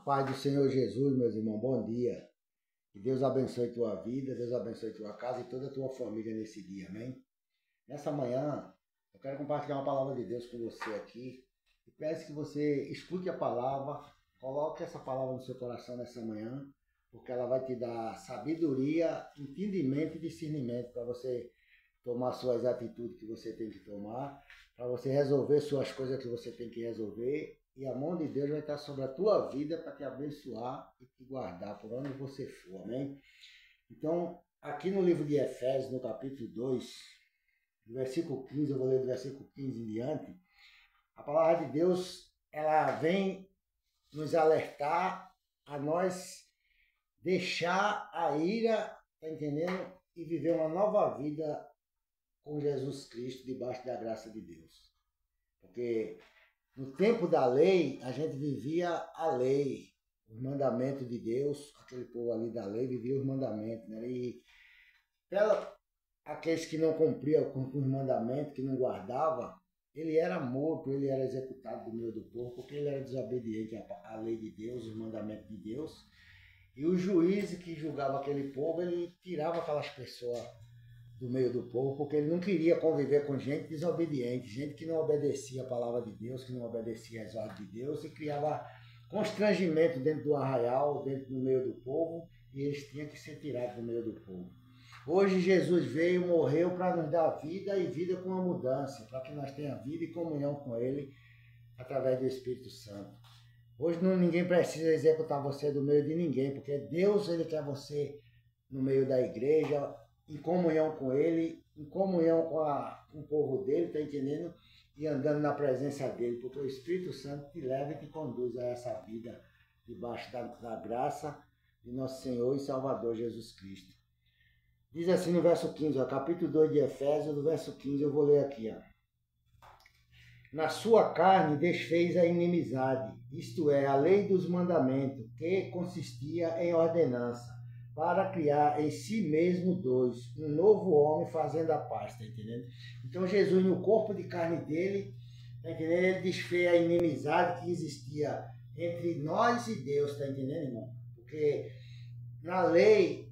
Paz do Senhor Jesus, meus irmãos, bom dia. Que Deus abençoe tua vida, Deus abençoe tua casa e toda a tua família nesse dia, amém? Nessa manhã, eu quero compartilhar uma palavra de Deus com você aqui. E peço que você escute a palavra, coloque essa palavra no seu coração nessa manhã, porque ela vai te dar sabedoria, entendimento e discernimento para você tomar suas atitudes que você tem que tomar, para você resolver suas coisas que você tem que resolver. E a mão de Deus vai estar sobre a tua vida para te abençoar e te guardar por onde você for, amém? Então, aqui no livro de Efésios, no capítulo 2, do versículo 15, eu vou ler do versículo 15 em diante, a palavra de Deus, ela vem nos alertar a nós deixar a ira, tá entendendo? E viver uma nova vida com Jesus Cristo, debaixo da graça de Deus. Porque no tempo da lei, a gente vivia a lei, os mandamentos de Deus, aquele povo ali da lei vivia os mandamentos, né? E aqueles que não cumpriam com os mandamentos, que não guardavam, ele era morto, ele era executado do meio do povo, porque ele era desobediente à lei de Deus, os mandamentos de Deus. E o juiz que julgava aquele povo, ele tirava aquelas pessoas do meio do povo, porque ele não queria conviver com gente desobediente, gente que não obedecia a palavra de Deus, que não obedecia às ordens de Deus, e criava constrangimento dentro do arraial, dentro do meio do povo, e eles tinham que ser tirados do meio do povo. Hoje Jesus veio, morreu para nos dar vida e vida com a mudança, para que nós tenhamos vida e comunhão com Ele através do Espírito Santo. Hoje ninguém precisa executar você do meio de ninguém, porque Deus ele quer você no meio da igreja, em comunhão com Ele, em comunhão com o povo dele, tá entendendo? E andando na presença dele, porque o Espírito Santo te leva e te conduz a essa vida debaixo da graça de nosso Senhor e Salvador Jesus Cristo. Diz assim no verso 15, ó, capítulo 2 de Efésios, do verso 15, eu vou ler aqui, ó. Na sua carne desfez a inimizade, isto é, a lei dos mandamentos, que consistia em ordenança, para criar em si mesmo dois, um novo homem fazendo a paz, tá entendendo? Então Jesus, no corpo de carne dele, tá entendendo? Ele desfez a inimizade que existia entre nós e Deus, tá entendendo, irmão? Porque na lei,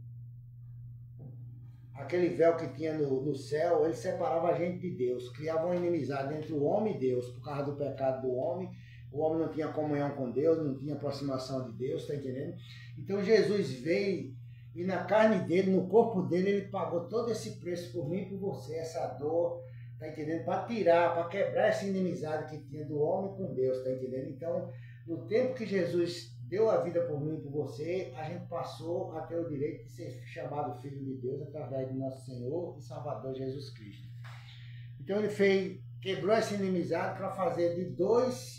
aquele véu que tinha no céu, ele separava a gente de Deus, criava uma inimizade entre o homem e Deus, por causa do pecado do homem. O homem não tinha comunhão com Deus, não tinha aproximação de Deus, tá entendendo? Então Jesus veio e na carne dele, no corpo dele, ele pagou todo esse preço por mim e por você, essa dor, tá entendendo? Para tirar, para quebrar essa inimizade que tinha do homem com Deus, tá entendendo? Então, no tempo que Jesus deu a vida por mim e por você, a gente passou a ter o direito de ser chamado filho de Deus através de nosso Senhor e Salvador Jesus Cristo. Então ele quebrou essa inimizade para fazer de dois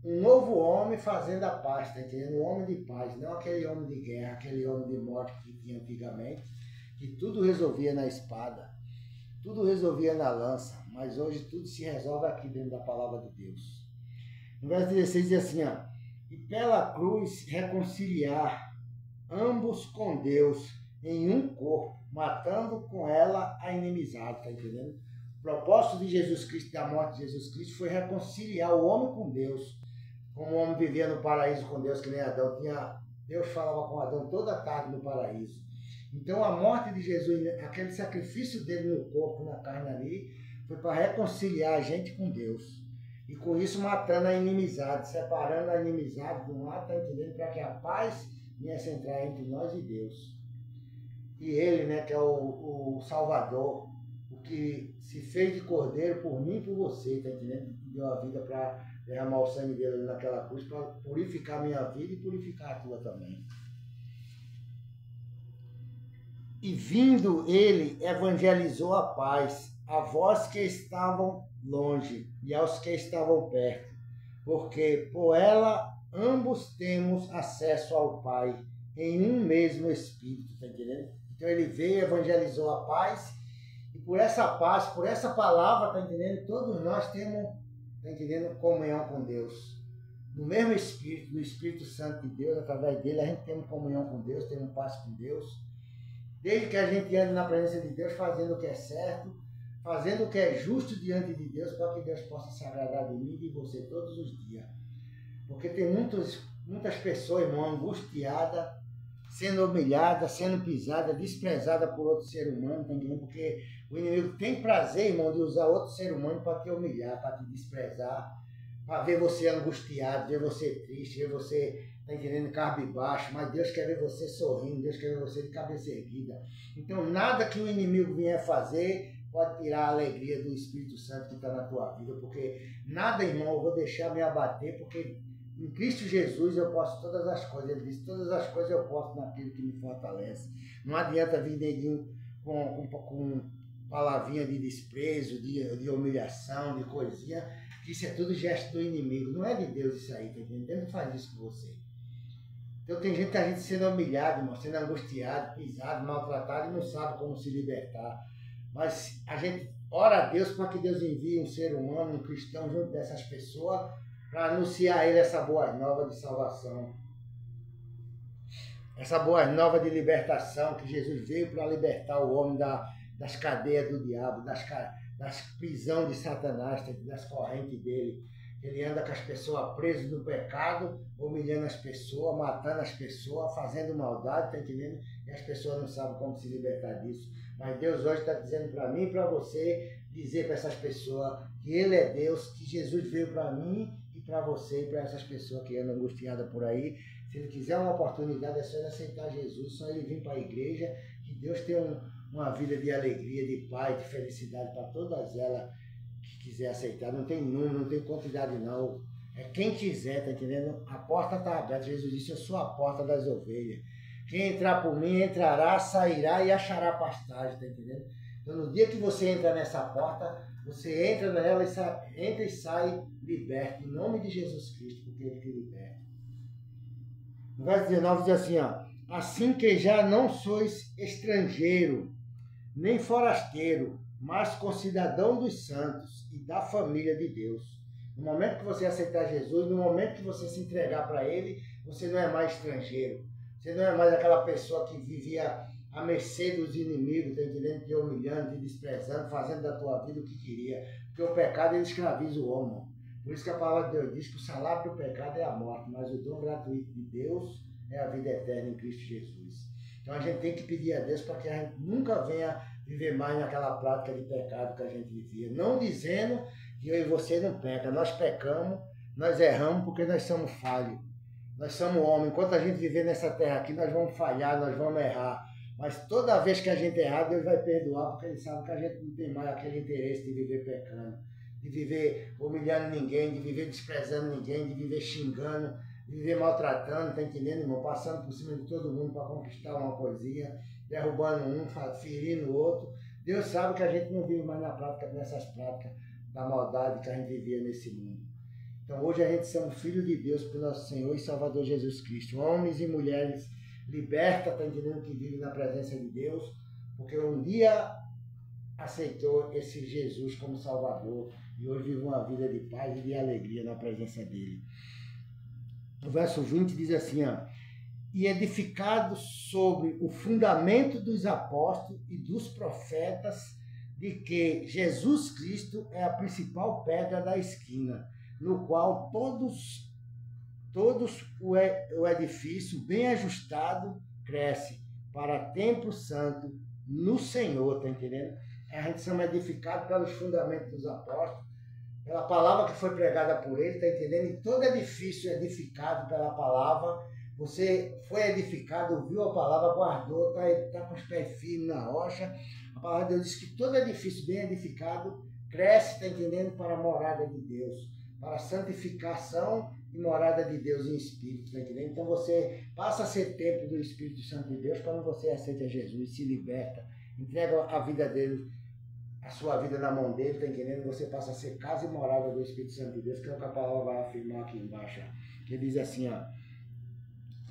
um novo homem fazendo a paz, tá entendendo? Um homem de paz, não aquele homem de guerra, aquele homem de morte que tinha antigamente, que tudo resolvia na espada, tudo resolvia na lança, mas hoje tudo se resolve aqui dentro da palavra de Deus. No verso 16 diz assim, ó, e pela cruz reconciliar ambos com Deus em um corpo, matando com ela a inimizade, tá entendendo? O propósito de Jesus Cristo, da morte de Jesus Cristo, foi reconciliar o homem com Deus. Como o homem vivia no paraíso com Deus, que nem Adão, Deus falava com Adão toda tarde no paraíso. Então a morte de Jesus, aquele sacrifício dele no corpo, na carne ali, foi para reconciliar a gente com Deus. E com isso matando a inimizade, separando a inimizade do lado, tá entendendo? Para que a paz viesse entrar entre nós e Deus. E ele, né, que é o Salvador, o que se fez de cordeiro por mim e por você, tá entendendo? Deu a vida para derramar o sangue dele naquela cruz para purificar a minha vida e purificar a tua também. E vindo ele, evangelizou a paz a vós que estavam longe e aos que estavam perto, porque por ela ambos temos acesso ao Pai em um mesmo Espírito, tá entendendo? Então ele veio, evangelizou a paz, e por essa paz, por essa palavra, tá entendendo? Todos nós temos, tá entendendo? Comunhão com Deus. No mesmo Espírito, no Espírito Santo de Deus, através dele, a gente tem comunhão com Deus, temos paz com Deus. Desde que a gente ande na presença de Deus, fazendo o que é certo, fazendo o que é justo diante de Deus, para que Deus possa se agradar de mim e de você todos os dias. Porque tem muitos Muitas pessoas, irmão, angustiadas, sendo humilhada, sendo pisada, desprezada por outro ser humano, tá entendendo? Porque o inimigo tem prazer, irmão, de usar outro ser humano para te humilhar, para te desprezar, para ver você angustiado, ver você triste, ver você, tá entendendo, cabisbaixo, mas Deus quer ver você sorrindo, Deus quer ver você de cabeça erguida. Então, nada que o inimigo vier fazer pode tirar a alegria do Espírito Santo que está na tua vida, porque nada, irmão, eu vou deixar me abater, porque em Cristo Jesus eu posso todas as coisas. Ele disse, todas as coisas eu posso naquele que me fortalece. Não adianta vir neguinho com palavrinha de desprezo, de humilhação, de coisinha, que isso é tudo gesto do inimigo. Não é de Deus isso aí, tá entendendo? Deus não faz isso com você. Então tem gente sendo humilhado, irmão, sendo angustiado, pisado, maltratado e não sabe como se libertar. Mas a gente ora a Deus para que Deus envie um ser humano, um cristão junto dessas pessoas, para anunciar a ele essa boa nova de salvação. Essa boa nova de libertação, que Jesus veio para libertar o homem das cadeias do diabo, das prisões de Satanás, das correntes dele. Ele anda com as pessoas presas no pecado, humilhando as pessoas, matando as pessoas, fazendo maldade, tá entendendo? E as pessoas não sabem como se libertar disso. Mas Deus hoje está dizendo para mim e para você, dizer para essas pessoas que Ele é Deus, que Jesus veio para mim e para você e para essas pessoas que andam angustiadas por aí. Se ele quiser uma oportunidade, é só ele aceitar Jesus, só ele vir para a igreja, que Deus tem uma vida de alegria, de paz, de felicidade para todas elas que quiser aceitar. Não tem número, não tem quantidade não. É quem quiser, tá entendendo? A porta está aberta. Jesus disse, eu sou a porta das ovelhas. Quem entrar por mim, entrará, sairá e achará pastagem, tá entendendo? Então, no dia que você entra nessa porta, você entra nela, entra e sai liberto, em nome de Jesus Cristo, porque Ele te liberta. No verso 19 diz assim, ó, assim que já não sois estrangeiro, nem forasteiro, mas concidadão dos santos e da família de Deus. No momento que você aceitar Jesus, no momento que você se entregar para Ele, você não é mais estrangeiro. Você não é mais aquela pessoa que vivia à mercê dos inimigos, tá entendendo? Te humilhando, te desprezando, fazendo da tua vida o que queria. Porque o pecado, ele escraviza o homem. Por isso que a palavra de Deus diz que o salário do pecado é a morte, mas o dom gratuito de Deus é a vida eterna em Cristo Jesus. Então a gente tem que pedir a Deus para que a gente nunca venha viver mais naquela prática de pecado que a gente vivia. Não dizendo que eu e você não pecam. Nós pecamos, nós erramos porque nós somos falhos. Nós somos homens. Enquanto a gente viver nessa terra aqui, nós vamos falhar, nós vamos errar. Mas toda vez que a gente errar, Deus vai perdoar, porque Ele sabe que a gente não tem mais aquele interesse de viver pecando, de viver humilhando ninguém, de viver desprezando ninguém, de viver xingando, de viver maltratando, tá entendendo, irmão? Passando por cima de todo mundo para conquistar uma coisinha, derrubando um, ferindo o outro. Deus sabe que a gente não vive mais na prática dessas práticas da maldade que a gente vivia nesse mundo. Então hoje a gente somos filhos de Deus pelo nosso Senhor e Salvador Jesus Cristo. Homens e mulheres libertas, tá entendendo, que vivem na presença de Deus, porque um dia aceitou esse Jesus como Salvador e hoje vive uma vida de paz e de alegria na presença dele. O verso 20 diz assim, ó, e edificado sobre o fundamento dos apóstolos e dos profetas, de que Jesus Cristo é a principal pedra da esquina, no qual todos o edifício bem ajustado cresce para templo santo no Senhor, tá entendendo? A gente somos edificados pelos fundamentos dos apóstolos, pela palavra que foi pregada por ele, tá entendendo? E todo edifício é edificado pela palavra. Você foi edificado, ouviu a palavra, guardou, tá com os pés firmes na rocha. A palavra de Deus diz que todo edifício bem edificado cresce, tá entendendo? Para a morada de Deus, para a santificação e morada de Deus em espírito, tá entendendo? Então você passa a ser templo do Espírito Santo de Deus quando você aceita Jesus, se liberta, entrega a vida dele, a sua vida na mão dele, tá entendendo? Você passa a ser casa e morada do Espírito Santo de Deus, que é o que a palavra vai afirmar aqui embaixo, ó. Que diz assim, ó,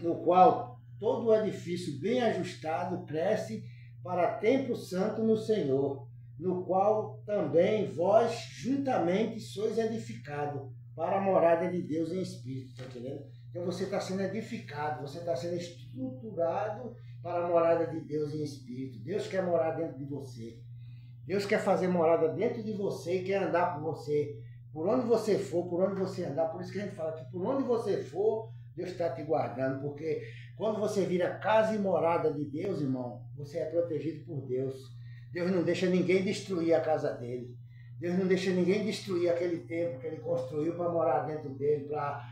no qual todo o edifício bem ajustado cresce para templo santo no Senhor, no qual também vós juntamente sois edificados para a morada de Deus em espírito, tá entendendo? Então você está sendo edificado, você está sendo estruturado para a morada de Deus em espírito. Deus quer morar dentro de você. Deus quer fazer morada dentro de você e quer andar por você. Por onde você for, por onde você andar. Por isso que a gente fala que por onde você for, Deus está te guardando, porque quando você vira casa e morada de Deus, irmão, você é protegido por Deus. Deus não deixa ninguém destruir a casa dele. Deus não deixa ninguém destruir aquele templo que ele construiu para morar dentro dele, para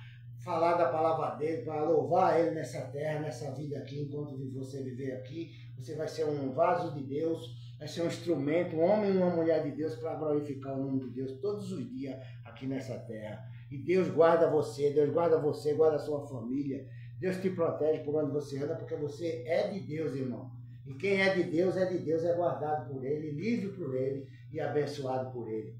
falar da palavra dele, para louvar ele nessa terra, nessa vida aqui, enquanto você viver aqui. Você vai ser um vaso de Deus, vai ser um instrumento, um homem e uma mulher de Deus para glorificar o nome de Deus todos os dias aqui nessa terra. E Deus guarda você, guarda a sua família. Deus te protege por onde você anda, porque você é de Deus, irmão. E quem é de Deus, é guardado por Ele, livre por Ele e abençoado por Ele.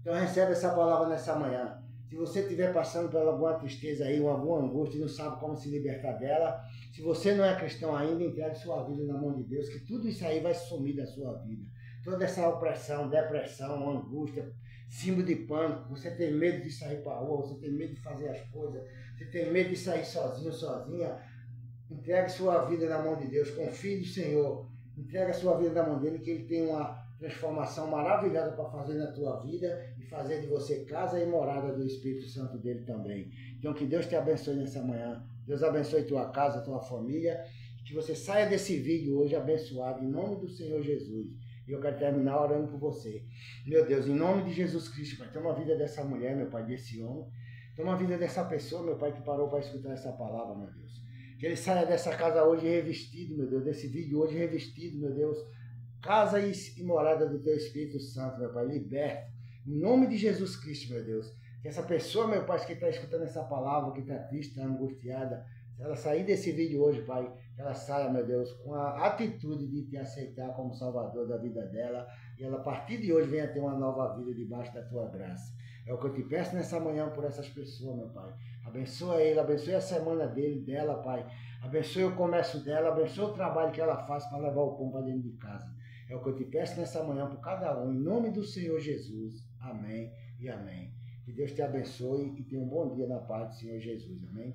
Então recebe essa palavra nessa manhã. Se você estiver passando por alguma tristeza aí, alguma angústia e não sabe como se libertar dela, se você não é cristão ainda, entregue sua vida na mão de Deus, que tudo isso aí vai sumir da sua vida. Toda essa opressão, depressão, angústia, símbolo de pânico, você tem medo de sair para a rua, você tem medo de fazer as coisas, você tem medo de sair sozinho, sozinha, entregue sua vida na mão de Deus, confie no Senhor, entregue a sua vida na mão dele, que ele tem uma transformação maravilhosa para fazer na tua vida e fazer de você casa e morada do Espírito Santo dele também. Então que Deus te abençoe nessa manhã, Deus abençoe tua casa, tua família, que você saia desse vídeo hoje abençoado, em nome do Senhor Jesus. E eu quero terminar orando por você. Meu Deus, em nome de Jesus Cristo, Pai, toma a vida dessa mulher, meu Pai, desse homem, toma a vida dessa pessoa, meu Pai, que parou para escutar essa palavra, meu Deus. Que ele saia dessa casa hoje revestido, meu Deus, desse vídeo hoje revestido, meu Deus, casa e morada do Teu Espírito Santo, meu Pai, liberto, em nome de Jesus Cristo, meu Deus. Que essa pessoa, meu Pai, que está escutando essa palavra, que está triste, está angustiada, se ela sair desse vídeo hoje, Pai, que ela saia, meu Deus, com a atitude de te aceitar como Salvador da vida dela, e ela, a partir de hoje, venha ter uma nova vida debaixo da Tua graça. É o que eu te peço nessa manhã por essas pessoas, meu Pai. Abençoa ele, abençoe a semana dela, Pai. Abençoe o comércio dela, abençoe o trabalho que ela faz para levar o pão para dentro de casa. É o que eu te peço nessa manhã por cada um, em nome do Senhor Jesus. Amém e amém. Que Deus te abençoe e tenha um bom dia na paz do Senhor Jesus. Amém.